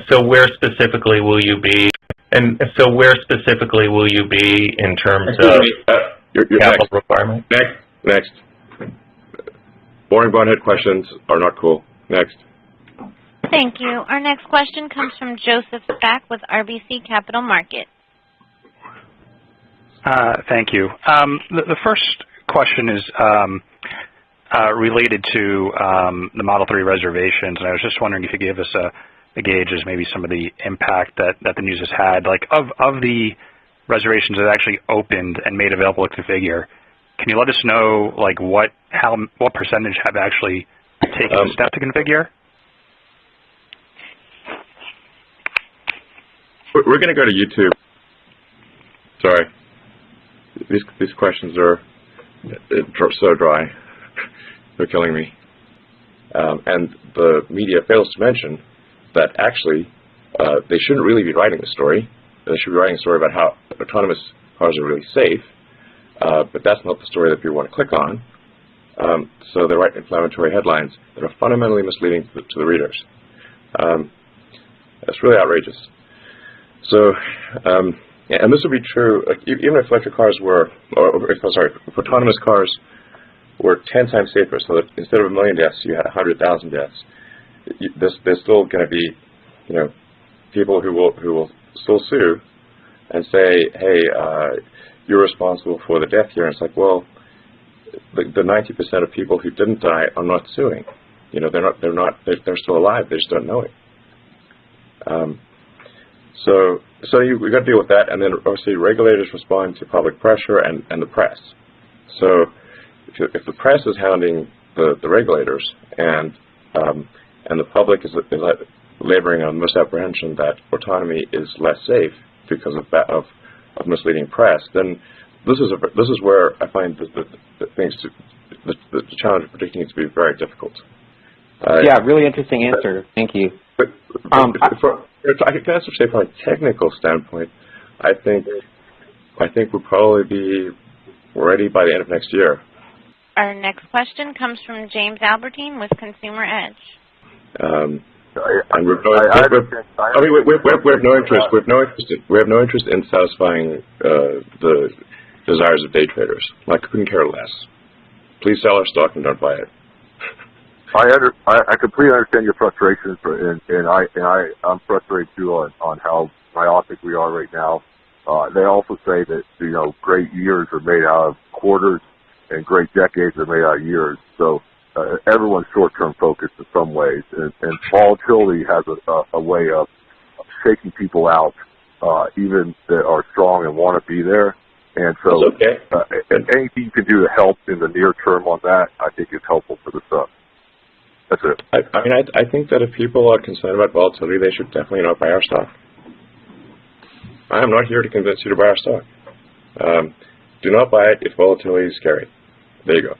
So where specifically will you be? And so where specifically will you be in terms of you're capital next. requirement? Next. Boring bonehead questions are not cool. Next. Thank you. Our next question comes from Joseph Stack with RBC Capital Markets. Thank you. The first question is related to the Model 3 reservations, and I was just wondering if you could give us a gauge as maybe some of the impact that the news has had. Like of the reservations that actually opened and made available to configure, can you let us know like what percentage have actually taken the step to configure? We're going to go to YouTube. Sorry. These questions are so dry. They're killing me. And the media fails to mention that actually they shouldn't really be writing the story. They should be writing a story about how autonomous cars are really safe. But that's not the story that people want to click on. So they write inflammatory headlines that are fundamentally misleading to the readers. That's really outrageous. So, and this would be true even if electric cars were, if autonomous cars were 10 times safer, so that instead of 1 million deaths, you had 100,000 deaths. There's still going to be, people who will still sue and say, hey, you're responsible for the death here. And it's like, well, the 90% of people who didn't die are not suing. They're still alive. They just don't know it. So we've got to deal with that, and then obviously regulators respond to public pressure and the press. So if the press is hounding the regulators and the public is laboring on misapprehension that autonomy is less safe because of misleading press, then this is where I find the challenge of predicting it to be very difficult. Yeah, really interesting answer. Thank you. But I can also say from a technical standpoint, I think we'll probably be ready by the end of next year. Our next question comes from James Albertine with Consumer Edge. And we have no interest. We have no interest in satisfying the desires of day traders. Like, couldn't care less. Please sell our stock and don't buy it. I completely understand your frustrations, and I'm frustrated too on how myopic we are right now. They also say that great years are made out of quarters, and great decades are made out of years. So everyone's short-term focused in some ways, and volatility has a way of shaking people out, even that are strong and want to be there. And so, and anything you can do to help in the near term on that, I think is helpful for the stuff. That's it. I think that if people are concerned about volatility, they should definitely not buy our stock. I am not here to convince you to buy our stock. Do not buy it if volatility is scary. There you go.